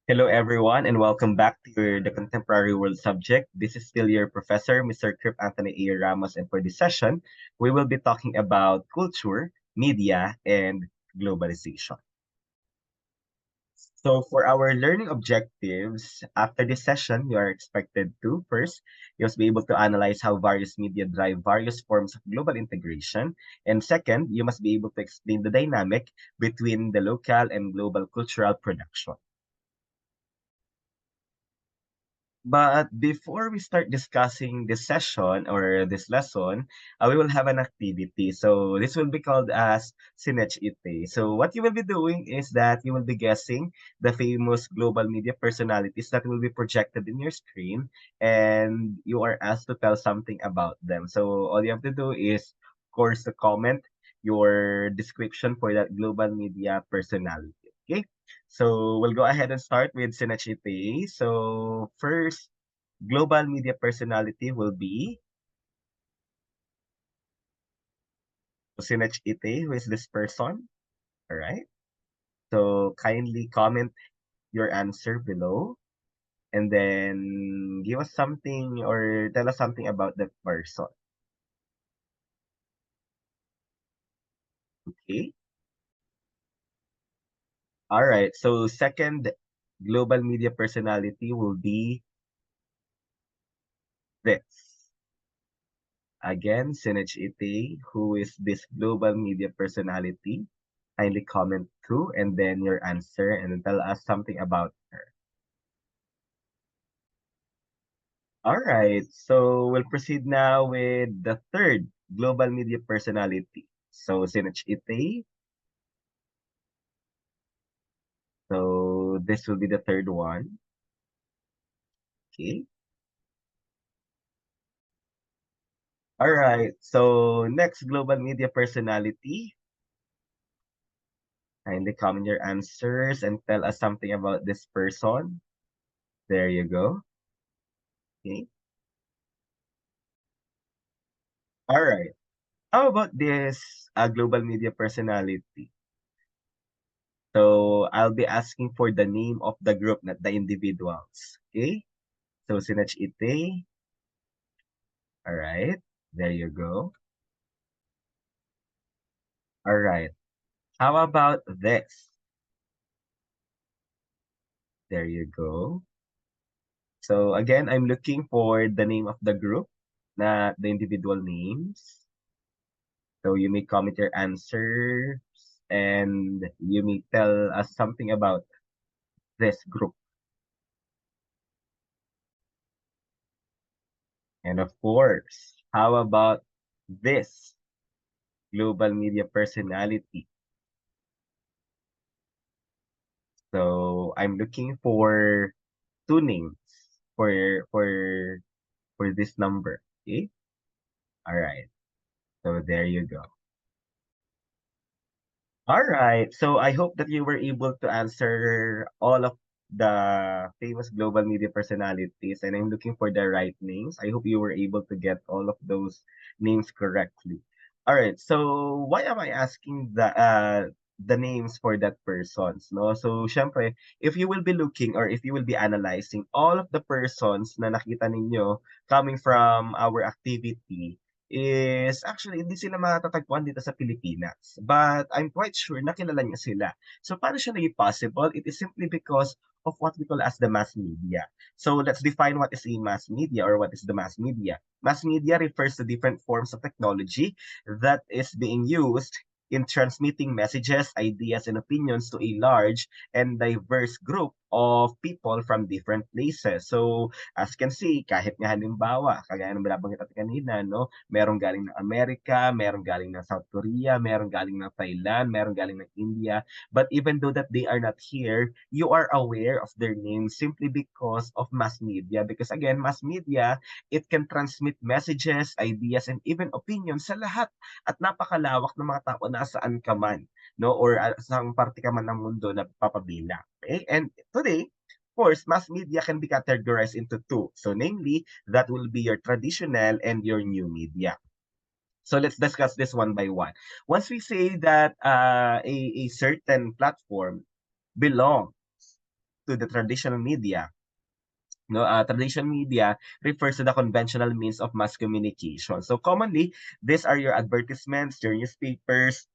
Hello, everyone, and welcome back to the Contemporary World subject. This is still your professor, Mr. Krippe Anthony A. Ramos, and for this session, we will be talking about culture, media, and globalization. So, for our learning objectives, after this session, you are expected to first, you must be able to analyze how various media drive various forms of global integration. And second, you must be able to explain the dynamic between the local and global cultural production. But before we start discussing this session or this lesson, we will have an activity. So this will be called as Sinech Ite. So what you will be doing is that you will be guessing the famous global media personalities that will be projected in your screen, and you are asked to tell something about them. So all you have to do is, of course, to comment your description for that global media personality. Okay? So we'll go ahead and start with Sinachite. So first, global media personality will be Sinachite. Who is this person? All right. So kindly comment your answer below and then give us something or tell us something about that person. Okay. All right. So second global media personality will be this. Again, Sinachite. Who is this global media personality? Kindly comment too, and then your answer, and then tell us something about her. All right, so we'll proceed now with the third global media personality. So, Sinach Ite. So, this will be the third one. Okay. All right, so next global media personality. Kindly comment your answers and tell us something about this person. There you go. Okay. All right. How about this global media personality? So I'll be asking for the name of the group, not the individuals. Okay? So Sinach Ite. All right. There you go. All right. How about this? There you go. So again, I'm looking for the name of the group, not the individual names. So you may comment your answers and you may tell us something about this group. And of course, how about this global media personality? So I'm looking for two names for for for this number. Okay. All right. So there you go. All right. So I hope that you were able to answer all of the famous global media personalities, and I'm looking for the right names. I hope you were able to get all of those names correctly. All right. So why am I asking the names for that persons? No. So syempre, if you will be looking or if you will be analyzing all of the persons na nakita ninyo coming from our activity is actually hindi sila matatagpuan dito sa Pilipinas. But I'm quite sure na kilala niya sila. So paano siya naging possible? It is simply because of what we call as the mass media. So let's define what is a mass media or what is the mass media. Mass media refers to different forms of technology that is being used in transmitting messages, ideas, and opinions to a large and diverse group of people from different places. So, as you can see, kahit nga halimbawa, kagaya ng binabanggit natin kanina, no? Merong galing ng Amerika, merong galing ng South Korea, merong galing ng Thailand, merong galing ng India. But even though that they are not here, you are aware of their names simply because of mass media. Because again, mass media, it can transmit messages, ideas, and even opinions sa lahat at napakalawak ng mga tao nasaan ka man, no? Or saan parte ka man ng mundo na papabilang. Okay? And today, of course, mass media can be categorized into two. So namely, that will be your traditional and your new media. So let's discuss this one by one. Once we say that a certain platform belongs to the traditional media, no, traditional media refers to the conventional means of mass communication. So commonly, these are your advertisements, your newspapers,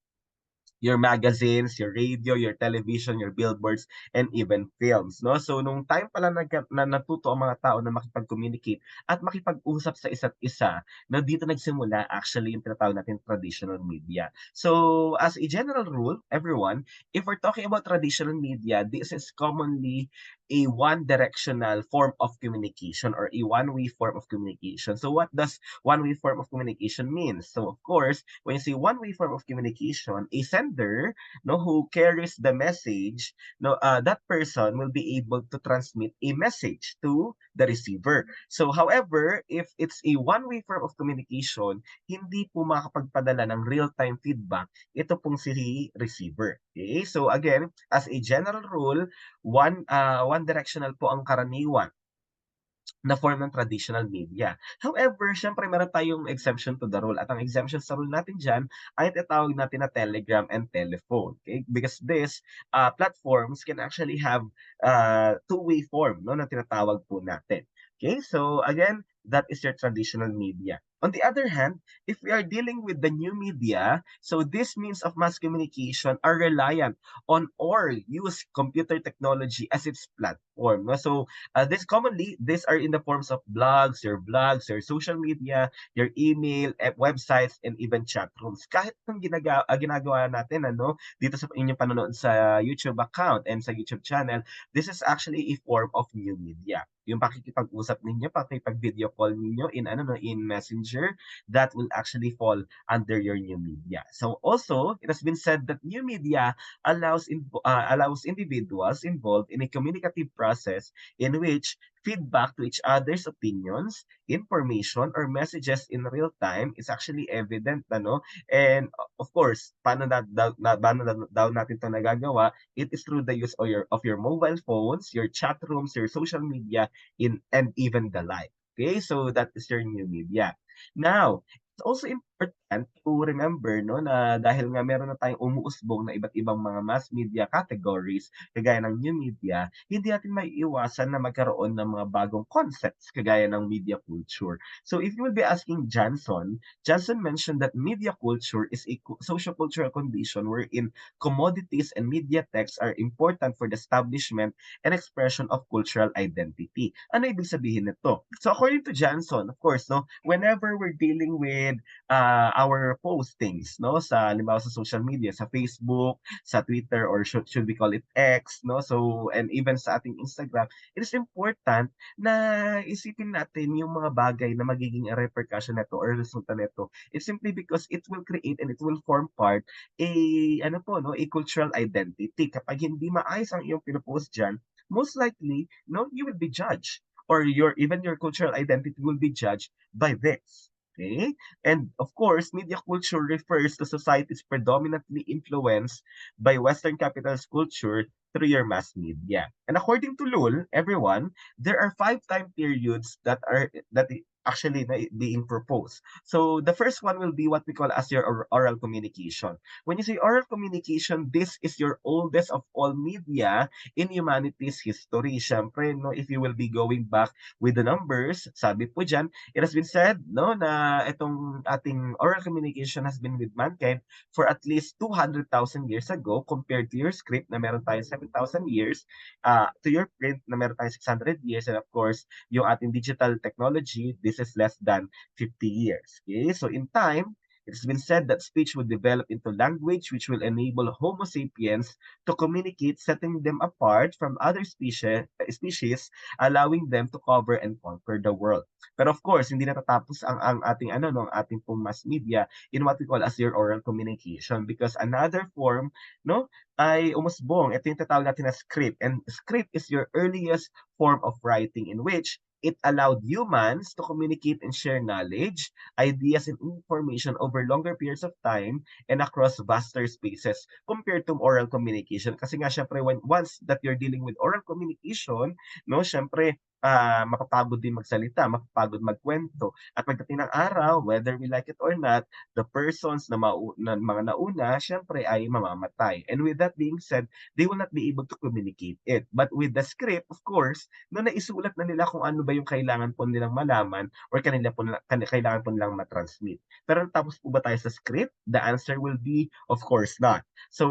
your magazines, your radio, your television, your billboards, and even films, no? So nung time pala na natuto ang mga tao na makipag-communicate at makipag-usap sa isa't isa, no, dito nagsimula actually yung tinatawag natin traditional media. So as a general rule, everyone, if we're talking about traditional media, this is commonly a one-directional form of communication or a one-way form of communication. So what does one-way form of communication mean? So of course, when you say one-way form of communication, a sender, no, who carries the message, no, that person will be able to transmit a message to the receiver. So however, if it's a one-way form of communication, hindi po makakapagpadala ng real-time feedback ito pong si receiver. Okay? So again, as a general rule, one directional po ang karaniwan na form ng traditional media. However, siyempre meron tayong exemption to the rule at ang exemption sa rule natin diyan ay tinatawag natin na Telegram and telephone, okay? Because this platforms can actually have two-way form, no, na tinatawag po natin. Okay? So again, that is your traditional media. On the other hand, if we are dealing with the new media, so this means of mass communication are reliant on or use computer technology as its platform. No? So this commonly, these are in the forms of blogs, your social media, your email, websites, and even chat rooms. Kahit itong ginagawa natin ano, dito sa inyong panonood sa YouTube account and sa YouTube channel, this is actually a form of new media. Yung pakikipag-usap ninyo, pakikipag-video call ninyo in ano no, in Messenger, that will actually fall under your new media. So also, it has been said that new media allows individuals involved in a communicative process in which feedback to each other's opinions, information, or messages in real time is actually evident, ano? And of course, paano daw natin 'to nagagawa? It is through the use of your mobile phones, your chat rooms, your social media, and even the like. Okay, so that is your new media. Now, it's also important to remember no na dahil nga meron na tayong umuusbong na iba't ibang mga mass media categories kagaya ng new media, hindi natin maiiwasan na magkaroon ng mga bagong concepts kagaya ng media culture. So if you will be asking Johnson mentioned that media culture is a socio-cultural condition wherein commodities and media texts are important for the establishment and expression of cultural identity. Ano ibig sabihin nito? So according to Johnson, of course, no, whenever we're dealing with our postings, no, sa halimbawa sa social media, sa Facebook, sa Twitter, or should we call it X, no? So and even sa ating Instagram, it is important na isipin natin yung mga bagay na magiging repercussion nito or resulta nito. It's simply because it will create and it will form part a ano po no, a cultural identity. Kapag hindi maayos ang iyong pino-post diyan, most likely, no, you will be judged or your cultural identity will be judged by this. Okay? And of course, media culture refers to societies predominantly influenced by Western capitalist culture through your mass media. And according to Lul, everyone, there are 5 time periods actually being proposed. So the first one will be what we call as your oral communication. When you say oral communication, this is your oldest of all media in humanity's history. Siyempre, no, if you will be going back with the numbers, sabi po dyan, it has been said no, na itong ating oral communication has been with mankind for at least 200,000 years ago compared to your script na meron tayong 7,000 years, to your print na meron tayong 600 years, and of course, yung ating digital technology, this is less than 50 years. Okay? So in time, it's been said that speech would develop into language which will enable Homo sapiens to communicate, setting them apart from other species, allowing them to cover and conquer the world. Pero of course, hindi natatapos ang ating ano no, ang ating pong mass media in what we call as your oral communication because another form no ay umusbong. Ito yung tatawag natin na script. And script is your earliest form of writing in which it allowed humans to communicate and share knowledge, ideas, and information over longer periods of time and across vaster spaces compared to oral communication. Kasi nga, syempre, once that you're dealing with oral communication, no, syempre, mapapagod din magsalita, mapapagod magkuwento. At pagdating ng araw, whether we like it or not, the persons na mga nauna siyempre ay mamamatay. And with that being said, they will not be able to communicate it. But with the script, of course, na naisulat na nila kung ano ba yung kailangan po nilang malaman or kailangan po nilang ma-transmit. Pero natapos po ba tayo sa script? The answer will be, of course not. So,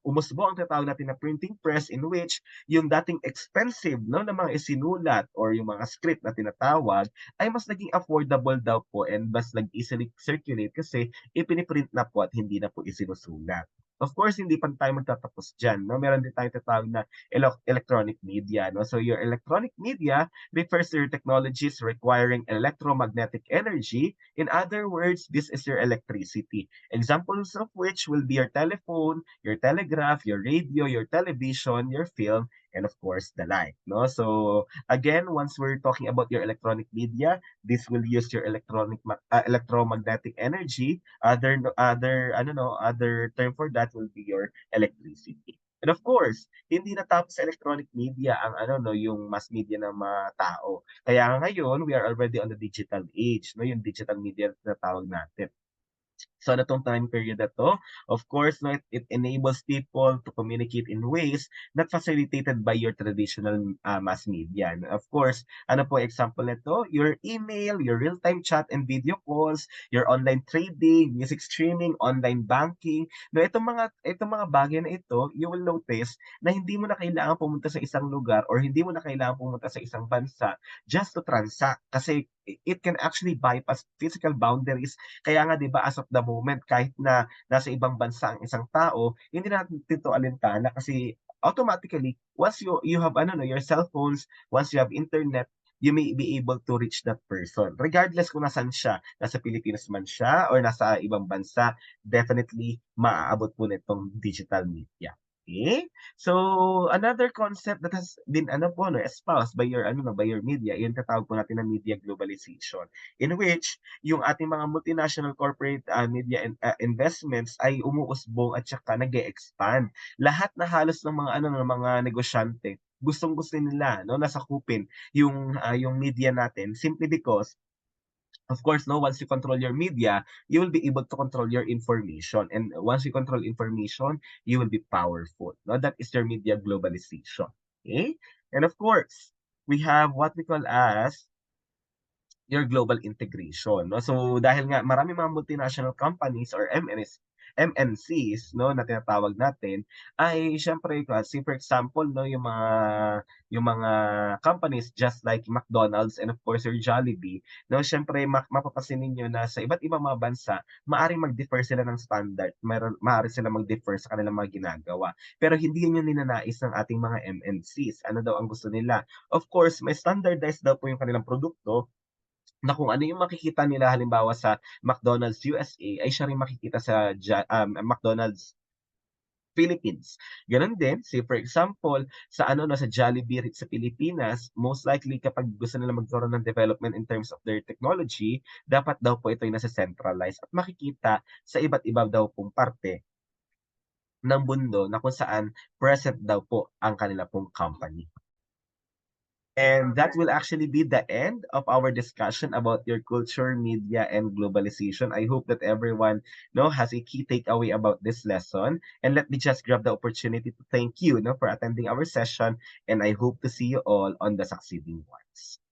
umusbo ang tinatawag natin na printing press in which yung dating expensive, 'no, na mga isinulat or yung mga script na tinatawag ay mas naging affordable daw po and mas nag-easily circulate kasi ipini-print na po at hindi na po isinusulat. Of course, hindi pa tayo magtatapos diyan, 'no, meron din tayong tinatawag na electronic media, 'no. So, your electronic media refers to your technologies requiring electromagnetic energy. In other words, this is your electricity. Examples of which will be your telephone, your telegraph, your radio, your television, your film, and of course the like, no? So again, once we're talking about your electronic media, this will use your electromagnetic energy. Other term for that will be your electricity. And of course, hindi natapos sa electronic media ang yung mass media ng mga tao. Kaya nga ngayon, we are already on the digital age, no, yung digital media na tawag natin. So na 'tong time period na 'to, of course 'no, it enables people to communicate in ways not facilitated by your traditional, mass media. And of course, ano po example nito? Your email, your real-time chat and video calls, your online trading, music streaming, online banking. No, itong mga bagay na ito, you will notice na hindi mo na kailangan pumunta sa isang lugar or hindi mo na kailangan pumunta sa isang bansa just to transact kasi it can actually bypass physical boundaries. Kaya nga 'di ba as of the moment kahit na nasa ibang bansa ang isang tao, hindi natin 'to alintana kasi automatically once you have your cellphones, once you have internet, you may be able to reach that person. Regardless kung nasaan siya, nasa Pilipinas man siya or nasa ibang bansa, definitely maaabot po nitong digital media. Okay? So, another concept that has been espoused by your media, yung tinatawag po natin na media globalization, in which yung ating mga multinational corporate, investments ay umuusbong at saka nag-e-expand. Lahat na halos ng mga negosyante, gustong-gusto nila 'no, na sakupin yung media natin simply because of course, no, once you control your media, you will be able to control your information. And once you control information, you will be powerful. No? That is your media globalization. Okay? And of course, we have what we call as your global integration, no? So dahil nga maraming mga multinational companies or MNCs, no, na tinatawag natin, ay siyempre say for example, no, yung mga companies just like McDonald's and of course your Jollibee, no, siyempre mapapansin ninyo na sa iba't ibang mga bansa, maaaring mag-differ sila ng standard, maaari sila mag-differ sa kanilang mga ginagawa. Pero hindi yun yung ninanais ng ating mga MNCs. Ano daw ang gusto nila? Of course, may standardized daw po yung kanilang produkto na kung ano yung makikita nila halimbawa sa McDonald's USA ay siya rin makikita sa McDonald's Philippines. Gano'n din, say for example, sa sa Jollibee sa Pilipinas, most likely kapag gusto nila magkaroon ng development in terms of their technology, dapat daw po ito ay nasa-centralize at makikita sa iba't iba daw pong parte ng mundo na kung saan present daw po ang kanila pong company. And that will actually be the end of our discussion about your culture, media, and globalization. I hope that everyone has a key takeaway about this lesson. And let me just grab the opportunity to thank you for attending our session. And I hope to see you all on the succeeding ones.